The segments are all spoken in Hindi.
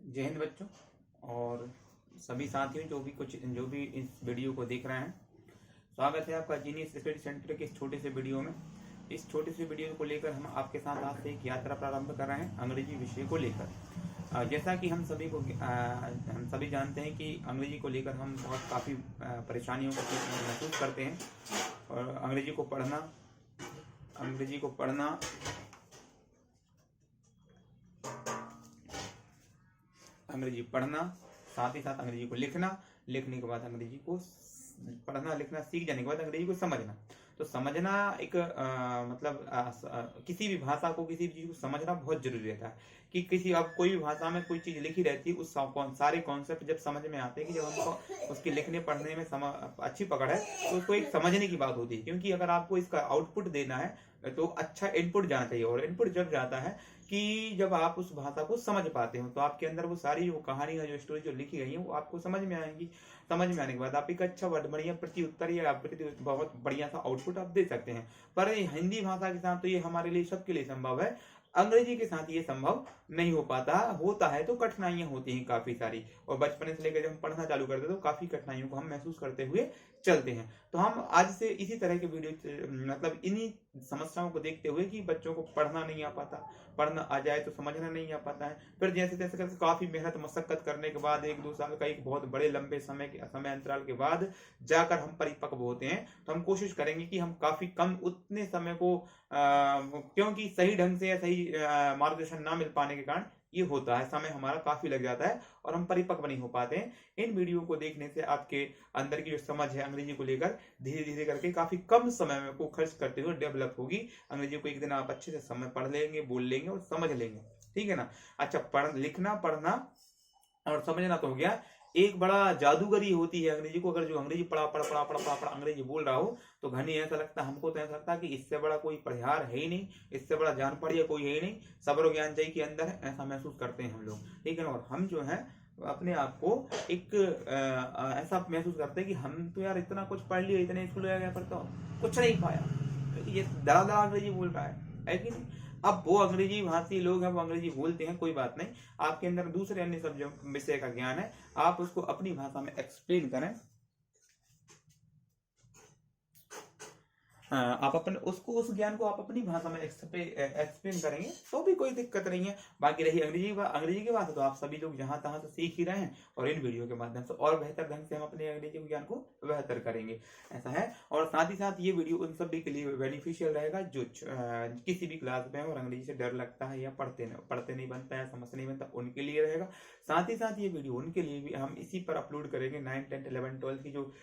जय हिंद बच्चों और सभी साथियों जो भी इस वीडियो को देख रहे हैं। स्वागत है आपका जीनियस स्टडी सेंटर के इस छोटे से वीडियो में। इस छोटे से वीडियो को लेकर हम आपके साथ आज से एक यात्रा प्रारंभ कर रहे हैं अंग्रेजी विषय को लेकर। जैसा कि हम सभी जानते हैं कि अंग्रेजी को लेकर हम काफ़ी परेशानियों को महसूस करते हैं और अंग्रेजी को पढ़ना साथ ही साथ अंग्रेजी को लिखने के बाद अंग्रेजी को पढ़ना लिखना सीख जाने के बाद अंग्रेजी को समझना। तो समझना एक किसी भी भाषा को किसी भी चीज को समझना बहुत जरूरी रहता है कि अब कोई भी भाषा में कोई चीज लिखी रहती है उस सारे कॉन्सेप्ट जब समझ में आते हैं कि जब हमको उसके लिखने पढ़ने में अच्छी पकड़ है तो उसको एक समझने की बात होती है। क्योंकि अगर आपको इसका आउटपुट देना है तो अच्छा इनपुट जाना चाहिए और इनपुट जब जाता है कि जब आप उस भाषा को समझ पाते हो तो आपके अंदर वो सारी वो कहानी जो स्टोरी जो लिखी गई है वो आपको समझ में आएंगी। समझ में आने के बाद आप एक अच्छा बढ़िया प्रत्युत्तर या बहुत बढ़िया सा आउटपुट आप दे सकते हैं। पर हिंदी भाषा के साथ तो ये हमारे लिए सबके लिए संभव है, अंग्रेजी के साथ ये संभव नहीं हो पाता। होता है तो कठिनाइयां होती हैं काफी सारी, और बचपन से लेकर जब हम पढ़ना चालू करते हैं तो काफी कठिनाइयों को हम महसूस करते हुए चलते हैं। तो हम आज से इसी तरह के वीडियो इन्हीं समस्याओं को देखते हुए कि बच्चों को पढ़ना नहीं आ पाता, पढ़ना आ जाए तो समझना नहीं आ पाता है, फिर जैसे तैसे करके काफी मेहनत मशक्कत करने के बाद 1-2 साल का एक बहुत बड़े लंबे समय अंतराल के बाद जाकर हम परिपक्व होते हैं। तो हम कोशिश करेंगे कि हम काफी कम उतने समय को क्योंकि सही ढंग से या सही मार्गदर्शन ना मिल पाने के कारण ये होता है, समय हमारा काफी लग जाता है और हम परिपक्व नहीं हो पाते हैं। इन वीडियो को देखने से आपके अंदर की जो समझ है अंग्रेजी को लेकर धीरे धीरे करके काफी कम समय में को खर्च करते हुए डेवलप होगी। अंग्रेजी को एक दिन आप अच्छे से समय पढ़ लेंगे, बोल लेंगे और समझ लेंगे, ठीक है ना। अच्छा, लिखना पढ़ना और समझना तो हो गया। एक बड़ा जादूगरी होती है अंग्रेजी को, अगर जो अंग्रेजी पढ़ा अंग्रेजी बोल रहा हो तो घनी ऐसा लगता है, हमको तो ऐसा लगता है कि इससे बड़ा कोई परिहार है ही नहीं, इससे बड़ा जान पढ़िया कोई है ही नहीं, सब्र ज्ञान जय के अंदर है, ऐसा महसूस करते हैं हम लोग, ठीक है ना। और हम जो है अपने आप को एक ऐसा महसूस करते हैं कि हम तो यार इतना कुछ पढ़ लिया, इतने स्कूल गया पर तो कुछ नहीं पाया, ये दरा अंग्रेजी बोल रहा है कि नहीं। अब वो अंग्रेजी भाषी लोग हैं, वो अंग्रेजी बोलते हैं, कोई बात नहीं, आपके अंदर दूसरे अन्य सब्जेक्ट विषय का ज्ञान है, आप उसको अपनी भाषा में एक्सप्लेन करें, आप उस ज्ञान को आप अपनी भाषा में एक्सप्लेन करेंगे तो भी कोई दिक्कत नहीं है। बाकी रही अंग्रेजी की बात तो आप सभी लोग जहां तहां से सीख ही रहे हैं और इन वीडियो के माध्यम से और बेहतर ढंग से हम अपने अंग्रेजी ज्ञान को बेहतर करेंगे, ऐसा है। और साथ ही साथ ये वीडियो उन सभी के लिए बेनिफिशियल रहेगा जो किसी भी क्लास में और अंग्रेजी से डर लगता है या पढ़ते नहीं बनता है, समझ नहीं बनता, उनके लिए रहेगा। साथ ही साथ ये वीडियो उनके लिए भी हम इसी पर अपलोड करेंगे। 9, 10, 11, 12 की जो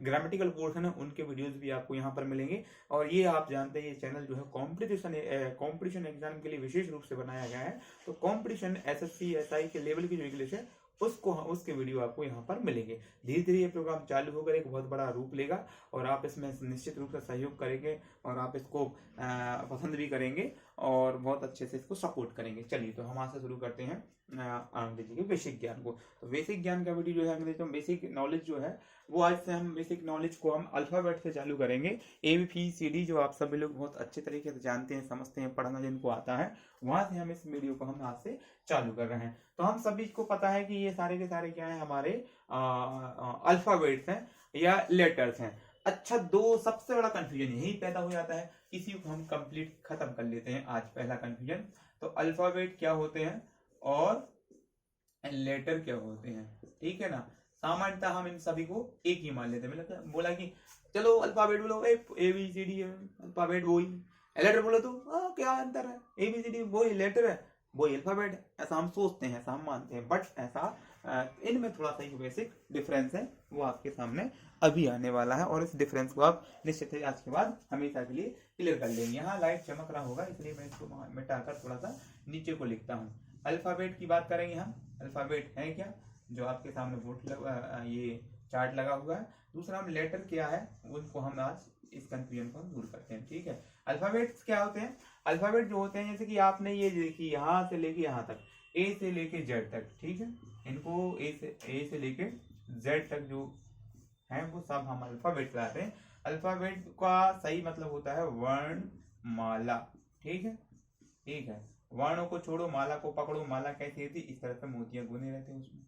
ग्रामेटिकल पोर्शन है उनके वीडियोस भी आपको यहाँ पर मिलेंगे। और ये आप जानते हैं ये चैनल जो है कॉम्पिटिशन एग्जाम के लिए विशेष रूप से बनाया गया है। तो कॉम्पिटिशन SSC SI के लेवल की जो इंग्लिश है उसके वीडियो आपको यहाँ पर मिलेंगे। धीरे धीरे ये प्रोग्राम चालू होकर एक बहुत बड़ा रूप लेगा और आप इसमें निश्चित रूप से सहयोग करेंगे और आप इसको पसंद भी करेंगे और बहुत अच्छे से इसको सपोर्ट करेंगे। चलिए तो हम आज से शुरू करते हैं अंग्रेजी के बेसिक ज्ञान को। तो बेसिक ज्ञान का वीडियो जो है अंग्रेजी में बेसिक नॉलेज जो है वो आज से हम बेसिक नॉलेज को हम अल्फाबेट से चालू करेंगे। ABCD जो आप सभी लोग बहुत अच्छे तरीके से जानते हैं, समझते हैं, पढ़ना जिनको आता है, वहां से हम इस वीडियो को हम आज से चालू कर रहे हैं। तो हम सभी को पता है कि ये सारे के सारे क्या है, हमारे अल्फाबेट्स हैं या लेटर्स हैं। अच्छा, दो सबसे बड़ा कंफ्यूजन यही पैदा हो जाता है, इसी को हम कंप्लीट खत्म कर लेते हैं आज। पहला कंफ्यूजन तो अल्फाबेट क्या होते हैं और लेटर क्या होते हैं, ठीक है ना। सामान्यतः हम इन सभी को एक ही मान लेते हैं। मतलब बोला कि चलो अल्फाबेट बोलो ABCD अल्फाबेट वही, लेटर बोलो तो क्या अंतर है, ABCD वही लेटर है वही अल्फाबेट है, ऐसा हम सोचते हैं, ऐसा हम मानते हैं। बट ऐसा इनमें थोड़ा सा ही बेसिक डिफरेंस है, वो आपके सामने अभी आने वाला है और इस डिफरेंस को आप निश्चित ही आज के बाद हमेशा के लिए क्लियर कर लेंगे। यहाँ लाइट चमक रहा होगा इसलिए मैं इसको मिटाकर थोड़ा सा नीचे को लिखता हूँ। अल्फाबेट की बात करेंगे हम, अल्फाबेट है क्या, जो आपके सामने बोर्ड ये चार्ट लगा हुआ है। दूसरा हम लेटर क्या है उनको हम आज इस कंफ्यूजन को हम दूर करते हैं, ठीक है। अल्फाबेट्स क्या होते हैं, अल्फाबेट जो होते हैं जैसे कि आपने ये देखी यहाँ से लेके यहाँ तक, A से लेके Z तक, ठीक है, इनको A से लेके Z तक जो है वो सब हम अल्फाबेट कहलाते हैं। अल्फाबेट का सही मतलब होता है वर्णमाला, ठीक है, वर्णों को छोड़ो, माला को पकड़ो। माला कैसी होती है? इस तरह से मोतियां गुने रहते हैं उसमें,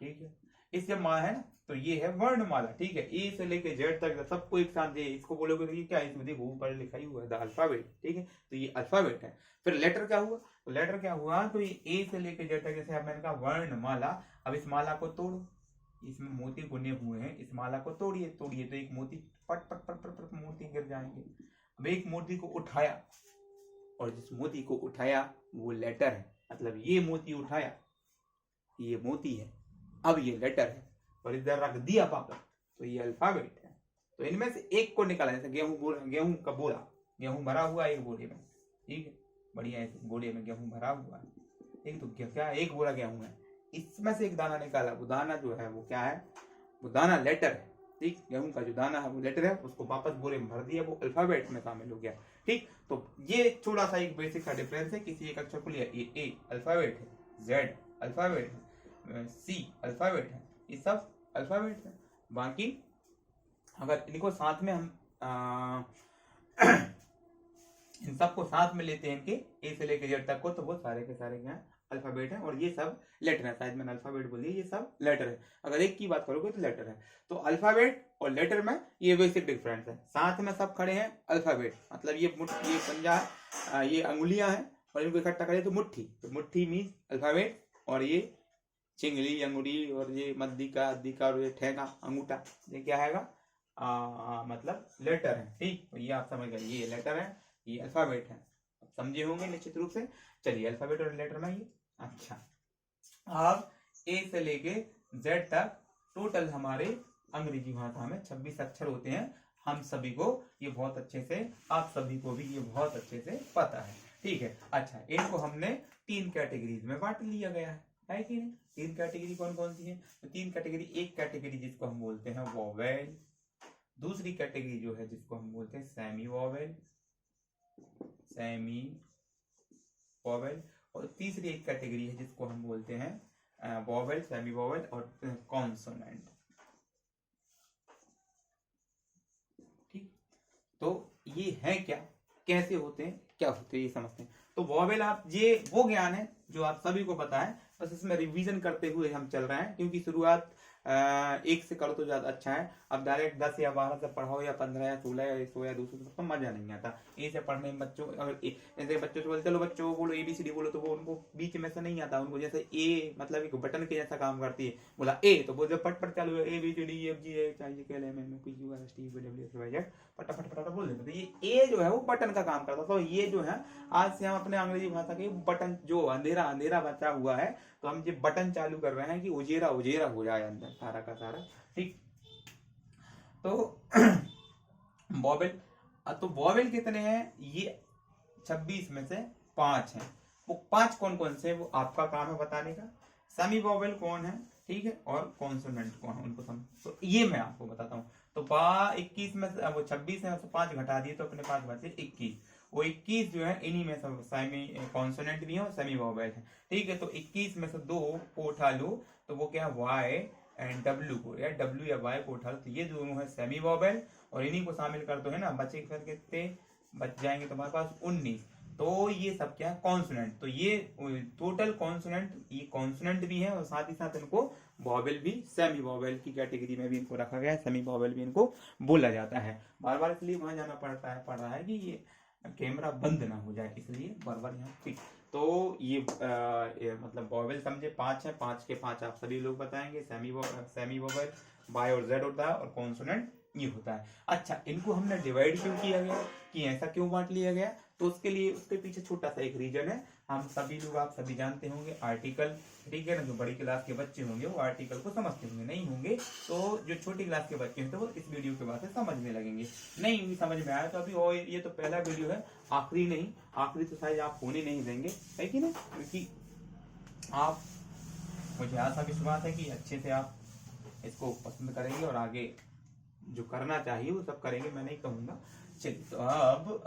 ठीक है। इस जब माँ है ना, तो ये है वर्णमाला, ठीक है। ए से लेके जेड तक सबको एक साथ दे, इसको बोलोगे तो ये क्या है? इसमें देखो ऊपर लिखा ही हुआ है द अल्फाबेट, ठीक है। तो ये अल्फाबेट है। फिर लेटर क्या हुआ? तो लेटर क्या हुआ? तो ये ए से लेके जेड तक, जैसे अब मैंने कहा वर्णमाला। अब इस माला को तोड़ो, इसमें मोती बुने हुए हैं, इस माला को तोड़िए तोड़िए, तो एक मोती पट पट पट पट पट मोती गिर जाएंगे। अब एक मोती को उठाया, और जिस मोती को उठाया वो लेटर है, मतलब ये मोती उठाया, ये मोती है, अब ये लेटर है, और इधर रख दिया वापस, तो ये अल्फाबेट है। तो इनमें से एक को निकाला, जैसे गेहूं का बोरा, गेहूं भरा हुआ एक बोरे में, ठीक है, बढ़िया है, बोरे में गेहूं भरा हुआ है, ठीक। तो क्या एक बोरा गेहूं है, इसमें से एक दाना निकाला, वो दाना जो है वो क्या है? वो दाना लेटर है, ठीक। गेहूं का जो दाना है वो लेटर है, उसको वापस बोरे में भर दिया, वो अल्फाबेट में शामिल हो गया, ठीक। तो ये थोड़ा सा एक बेसिक सा डिफरेंस है, किसी एक अक्षर को लिया, ये ए अल्फाबेट है, जेड अल्फाबेट है, सी अल्फाबेट है, ये सब अल्फाबेट है। बाकी अगर इनको साथ में हम इन सबको साथ में लेते हैं, इनके ए से लेकर जेड तक को, तो वो सारे के सारे क्या है? अल्फाबेट है, और ये सब लेटर है। शायद मैंने अल्फाबेट बोली, ये सब लेटर है। अगर एक की बात करोगे तो लेटर है। तो अल्फाबेट और लेटर में ये बेसिक डिफरेंस है। साथ में सब खड़े हैं अल्फाबेट, मतलब ये पंजा, ये अंगुलियां हैं, और इनको इकट्ठा करें तो मुट्ठी, तो मुट्ठी मीन्स अल्फाबेट, और ये चिंगली अंगुली, और ये मद्दिका अद्दिका, और ये ठेका अंगूठा, ये क्या हैगा? मतलब लेटर है, ठीक। तो ये आप समझ गए, ये लेटर है, ये अल्फाबेट है, समझे होंगे निश्चित रूप से। चलिए, अल्फाबेट और लेटर में ये अच्छा। अब ए से लेके जेड तक टोटल हमारे अंग्रेजी भाषा में 26 अक्षर होते हैं। हम सभी को ये बहुत अच्छे से, आप सभी को भी ये बहुत अच्छे से पता है, ठीक है। अच्छा, इनको हमने 3 कैटेगरीज में बांट लिया गया है कि नहीं? 3 कैटेगरी कौन कौन सी है? तो 3 कैटेगरी, एक कैटेगरी जिसको हम बोलते हैं वोवेल, दूसरी कैटेगरी जो है जिसको हम बोलते हैं सेमी वोवेल, और तीसरी एक कैटेगरी है जिसको हम बोलते हैं वोवेल, सेमी वोवेल और कॉन्सोनेंट, ठीक। तो ये है क्या, कैसे होते हैं, क्या होते हैं, ये समझते हैं। तो वोवेल, आप ये वो ज्ञान है जो आप सभी को पता है, बस इसमें रिवीजन करते हुए हम चल रहे हैं, क्योंकि शुरुआत 1 से करो तो ज्यादा अच्छा है। अब डायरेक्ट 10 या 12 से पढ़ाओ, या 15 या 16 या 100 या 200 तो मजा नहीं आता। ए से पढ़ने में बच्चों, अगर जैसे बच्चों से बोले चलो बच्चों बोलो ABCD बोलो, तो वो उनको बीच में से नहीं आता। उनको जैसे ए मतलब एक बटन के जैसा काम करती है, बोला ए तो बोल पट पट चालू है, ABCD चाहिए फटाफट बोल देते। तो ये ए जो है वो बटन का काम करता। तो ये जो है, आज से हम अपने अंग्रेजी भाषा के बटन, जो अंधेरा अंधेरा बचा हुआ है, तो हम ये बटन चालू कर रहे हैं कि उजेरा उजेरा हो जाए अंदर सारा का सारा, ठीक। तो वोवेल, तो वोवेल कितने हैं? ये 26 में से 5 हैं। वो 5 कौन कौन से, वो आपका काम है बताने का। सेमी वोवेल कौन है, ठीक है, और कॉन्सोनेंट कौन है, उनको समझ, तो ये मैं आपको बताता हूँ। तो 21 में से, वो 26 है तो 5 घटा दिए, तो अपने पास बचे 21। वो 21 जो है, इन्हीं में से सेमी कॉन्सोनेंट भी है और सेमी वोवेल है, ठीक है। तो 21 में से 2 को उठा लो, तो वो क्या है? वाई एंड डब्ल्यू को, या डब्ल्यू या वाई को उठा लो, तो ये दोनों है सेमी वोवेल, और इन्हीं को शामिल कर दो, है ना। बचे फिर कितने बच जाएंगे तुम्हारे पास? 19। तो ये सब क्या है? कॉन्सोनेंट। तो ये टोटल कॉन्सोनेंट, ये कॉन्सोनेंट भी है, और साथ ही साथ इनको वोवेल भी, सेमी वोवेल की कैटेगरी में भी इनको रखा गया है, सेमी वोवेल भी इनको बोला जाता है। बार बार इसलिए वहां जाना पड़ रहा है कि ये कैमरा बंद ना हो जाए, इसलिए बार बार यहाँ, ठीक। तो ये मतलब वोवेल समझे 5 है, 5 के 5 आप सभी लोग बताएंगे। सेमी वोवेल वाई और जेड होता है, और कॉन्सोनेंट ये होता है। अच्छा, इनको हमने डिवाइड क्यों किया गया, कि ऐसा क्यों बांट लिया गया? तो उसके लिए, उसके पीछे छोटा सा एक रीजन है। हम सभी लोग, आप सभी जानते होंगे आर्टिकल, ठीक है ना। जो बड़ी क्लास के बच्चे होंगे वो आर्टिकल को समझते होंगे, नहीं होंगे तो जो छोटी क्लास के बच्चे होंगे वो इस वीडियो के बाद से समझने लगेंगे। नहीं समझ में आया तो अभी, और ये तो पहला वीडियो है, आखिरी नहीं, आखिरी तो शायद आप होने नहीं देंगे, है कि नहीं, क्योंकि आप, मुझे आशा विश्वास है कि अच्छे से आप इसको पसंद करेंगे, और आगे जो करना चाहिए वो सब करेंगे, मैं नहीं कहूंगा। चलिए, तो अब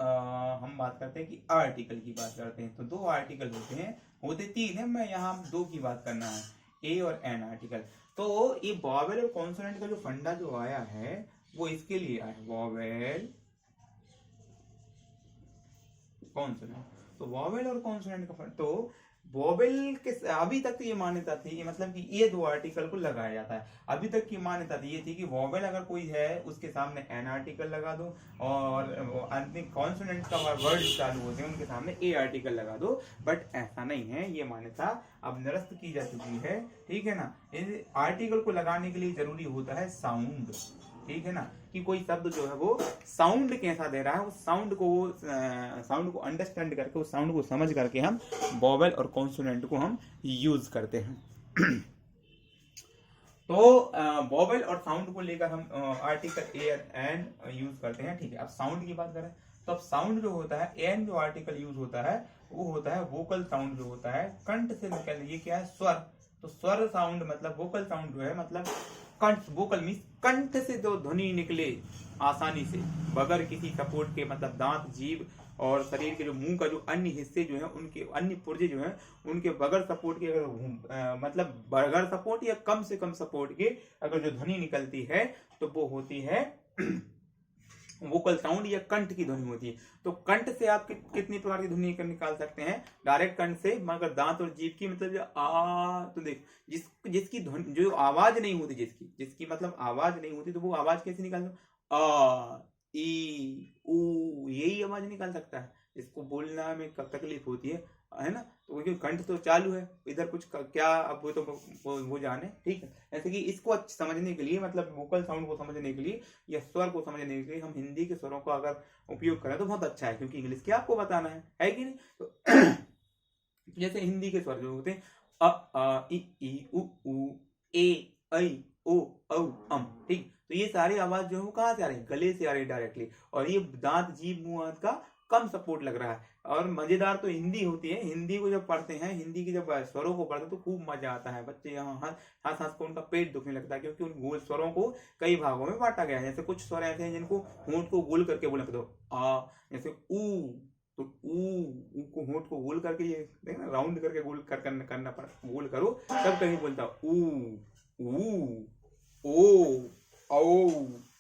हम बात करते हैं कि आर्टिकल की बात करते हैं। तो 2 आर्टिकल होते 3 है, मैं यहाँ 2 की बात करना है, ए और एन आर्टिकल। तो ये वोवेल और कॉन्सोनेंट का जो फंडा जो आया है, वो इसके लिए आया है, वोवेल कॉन्सोनेंट। तो वॉवेल और कॉन्सोनेंट का फर्क, तो वॉवेल के अभी तक तो ये मान्यता थी कि मतलब कि ये दो आर्टिकल को लगाया जाता है। अभी तक की मान्यता थी ये थी कि वॉवेल अगर कोई है उसके सामने एन आर्टिकल लगा दो, और कॉन्सोनेंट का वर्ड चालू होते हैं उनके सामने ए आर्टिकल लगा दो। बट ऐसा नहीं है, ये मान्यता अब निरस्त की जा चुकी है, ठीक है ना। इन आर्टिकल को लगाने के लिए जरूरी होता है साउंड, ठीक है ना, कि कोई शब्द जो है वो साउंड कैसा दे रहा है, उस साउंड को अंडरस्टैंड करके, उस साउंड को समझ करके हम वॉवेल और कॉन्सोनेंट को हम यूज करते हैं। तो वॉवेल और साउंड को लेकर हम आर्टिकल ए एन यूज करते हैं, ठीक है। अब साउंड की बात करें तो अब साउंड जो होता है, एन जो आर्टिकल यूज होता है वो होता है वोकल साउंड, जो होता है कंठ से निकल, ये क्या है, स्वर। तो स्वर साउंड मतलब वोकल साउंड जो है मतलब कंठ, वोकल मीन्स कंठ से जो ध्वनि निकले आसानी से बगैर किसी सपोर्ट के, मतलब दांत, जीभ और शरीर के जो मुंह का जो अन्य हिस्से जो है, उनके अन्य पुर्जे जो है उनके बगैर सपोर्ट के, अगर मतलब बगैर सपोर्ट या कम से कम सपोर्ट के अगर जो ध्वनि निकलती है तो वो होती है वोकल साउंड या कंठ की ध्वनि होती है। तो कंठ से आप कितनी प्रकार की ध्वनि निकाल सकते हैं, डायरेक्ट कंठ से, मगर दांत और जीभ की मतलब जो तो देख जिसकी ध्वनि, जो आवाज नहीं होती, जिसकी मतलब आवाज नहीं होती, तो वो आवाज कैसे निकाल, आ ई ऊ, यही आवाज निकाल सकता है। इसको बोलना में तकलीफ होती है ना, तो क्योंकि कंठ तो चालू है, इधर कुछ क्या, अब वो तो वो जाने, ठीक है। ऐसे कि इसको समझने के लिए, मतलब वोकल साउंड को समझने के लिए या स्वर को समझने के लिए हम हिंदी के स्वरों का अगर उपयोग करें तो बहुत अच्छा है, क्योंकि इंग्लिश क्या आपको बताना है कि नहीं। तो जैसे हिंदी के स्वर जो होते हैं अ ई उ ए ऐ ओ औ अम, ठीक। तो ये सारी आवाज जो है वो कहाँ से आ रही है, गले से आ रही है डायरेक्टली, और ये दांत, जीभ, मुंह का कम सपोर्ट लग रहा है। और मजेदार तो हिंदी होती है, हिंदी को जब पढ़ते हैं, हिंदी की जब स्वरों को पढ़ते हैं तो खूब मजा आता है। बच्चे यहाँ हंस हंस को उनका पेट दुखने लगता है, क्योंकि उन गोल स्वरों को कई भागों में बांटा गया है। जैसे कुछ स्वर ऐसे हैं जिनको होंठ को गोल करके बोलना पड़ता है, आ, जैसे ऊ, तो ऊ को होंठ को गोल करके, ये देखना राउंड करके गोल करना पड़ा, गोल करो तब कहीं बोलता ऊ ओ,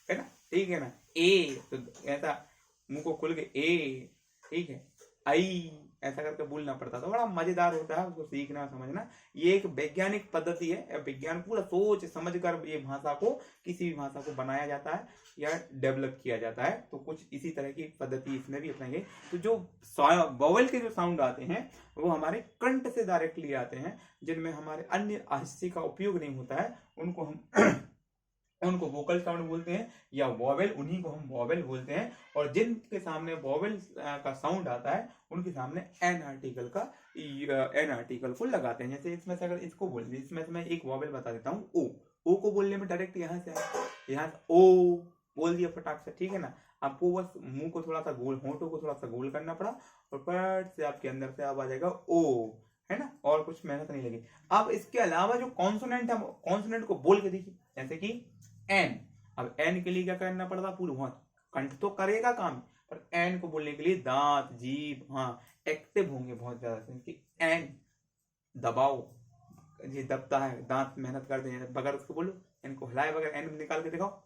है ना, ठीक है ना। ए तो ऐसा मुंह को खुल के ए, ठीक है। आई ऐसा करके बोलना पड़ता था, बड़ा मजेदार होता है उसको सीखना समझना। ये एक वैज्ञानिक पद्धति है, विज्ञान पूरा सोच समझ कर ये भाषा को, किसी भी भाषा को बनाया जाता है या डेवलप किया जाता है। तो कुछ इसी तरह की पद्धति इसमें भी अपनाएंगे। तो जो वॉवेल के जो साउंड आते हैं वो हमारे कंठ से डायरेक्टली आते हैं, जिनमें हमारे अन्य हिस्से का उपयोग नहीं होता है, उनको हम उनको वोकल साउंड बोलते हैं, या वॉवेल, उन्हीं को हम वॉवेल बोलते हैं। और जिनके सामने वॉवेल का साउंड आता है उनके सामने एन आर्टिकल को लगाते हैं। जैसे इसमें से अगर इसको बोल, इसमें से मैं एक वॉवेल बता देता हूँ, ओ को बोलने में डायरेक्ट यहाँ से ओ बोल दिया फटाक से, ठीक है ना। आपको बस मुंह को थोड़ा सा गोल, होंठों को थोड़ा सा गोल करना पड़ा और फट से आपके अंदर से अब आ जाएगा ओ, है ना, और कुछ मेहनत नहीं लगी। अब इसके अलावा जो कॉन्सोनेंट है, कॉन्सोनेंट को बोल के देखिए, जैसे कि एन। अब एन के लिए क्या करना पड़ता, पूरा हाथ, कंठ तो करेगा काम, पर एन को बोलने के लिए दांत, जीभ, हाँ एक्टिव होंगे बहुत ज्यादा से, कि एन दबाओ, ये दबता है, दांत मेहनत करते हैं, बगैर उसको बोलो, इनको हिलाए बगैर एन निकाल के दिखाओ,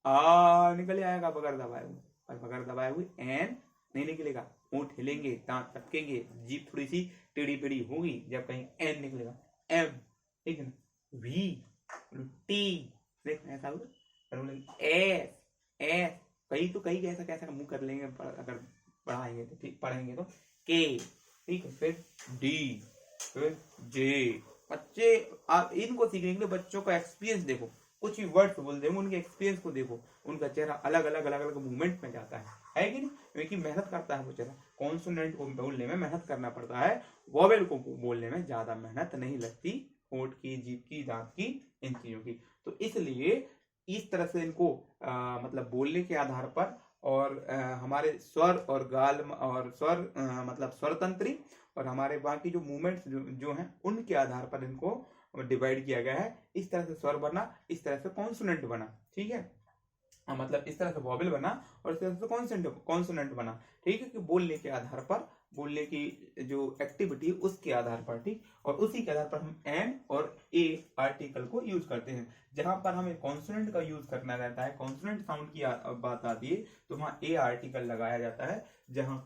आ निकल आएगा बगैर दबाए हुए, और बगैर दबाए हुए एन नहीं निकलेगा। होंठ हिलेंगे, दांत टपकेंगे, जीभ थोड़ी सी टेढ़ी पेढ़ी होगी जब कहीं एन निकलेगा, एम, ठीक है ना, वी, टी, देख ऐसा होगा, एस एस, कई ऐसा कैसा मुंह कर लेंगे अगर पढ़ाएंगे तो, ठीक, पढ़ेंगे तो, के, ठीक है, फिर डी, फिर जे। बच्चे आप इनको सीखने के लिए बच्चों का एक्सपीरियंस देखो, कुछ भी वर्ड्स बोल देंगे, उनके एक्सपीरियंस को देखो, उनका चेहरा अलग अलग मूवमेंट में जाता है कि नहीं, क्योंकि मेहनत करता है वो चेहरा। कॉन्सोनेंट को बोलने में मेहनत करना पड़ता है, वॉवेल को बोलने में ज्यादा मेहनत नहीं लगती, होंठ की, जीभ की, दांत की, इन चीजों की। तो इसलिए इस तरह से इनको मतलब बोलने के आधार पर, और हमारे स्वर और गाल और स्वर मतलब स्वर तंत्री, और हमारे बाकी जो मूवमेंट्स जो हैं उनके आधार पर इनको डिवाइड किया गया है। इस तरह से स्वर बना, इस तरह से कॉन्सोनेंट बना, ठीक है, मतलब इस तरह से वॉवेल बना और इस तरह से कॉन्सोनेंट बना, ठीक है, कि बोलने के आधार पर बोलने की जो एक्टिविटी उसके आधार पर, ठीक, और उसी के आधार पर हम एन और ए आर्टिकल को यूज करते हैं। जहां पर हमें कॉन्सोनेंट का यूज करना रहता है, कॉन्सोनेंट साउंड की बात आती है, तो वहां ए आर्टिकल लगाया जाता है। जहां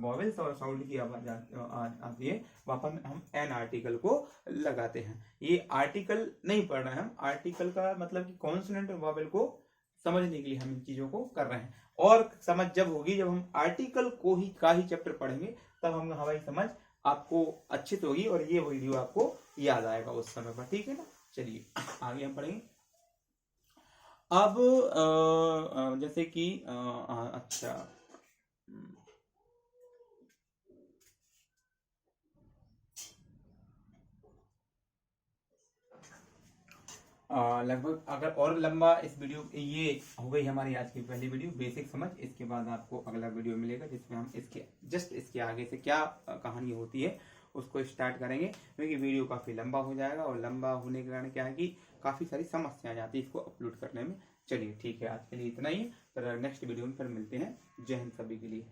वॉवेल्स और साउंड की आवाज आती है वहां पर हम एन आर्टिकल को लगाते हैं। ये आर्टिकल नहीं पढ़ रहे हैं हम, आर्टिकल का मतलब कि कॉन्सोनेंट और वॉवेल को समझने के लिए हम इन चीजों को कर रहे हैं। और समझ जब होगी जब हम आर्टिकल को ही का ही चैप्टर पढ़ेंगे, तब हम हमारी समझ आपको अच्छी से होगी और ये वीडियो आपको याद आएगा उस समय पर, ठीक है ना। चलिए आगे हम पढ़ेंगे। अब जैसे कि अच्छा, लगभग अगर और लंबा इस वीडियो, ये हो गई हमारी आज की पहली वीडियो बेसिक समझ। इसके बाद आपको अगला वीडियो मिलेगा जिसमें हम इसके जस्ट इसके आगे से क्या कहानी होती है उसको स्टार्ट करेंगे, क्योंकि वीडियो काफी लंबा हो जाएगा और लंबा होने के कारण क्या है कि काफी सारी समस्याएं आती है इसको अपलोड करने में। चलिए ठीक है, आज के लिए इतना ही, तो नेक्स्ट वीडियो में फिर मिलते हैं। जय हिंद सभी के लिए।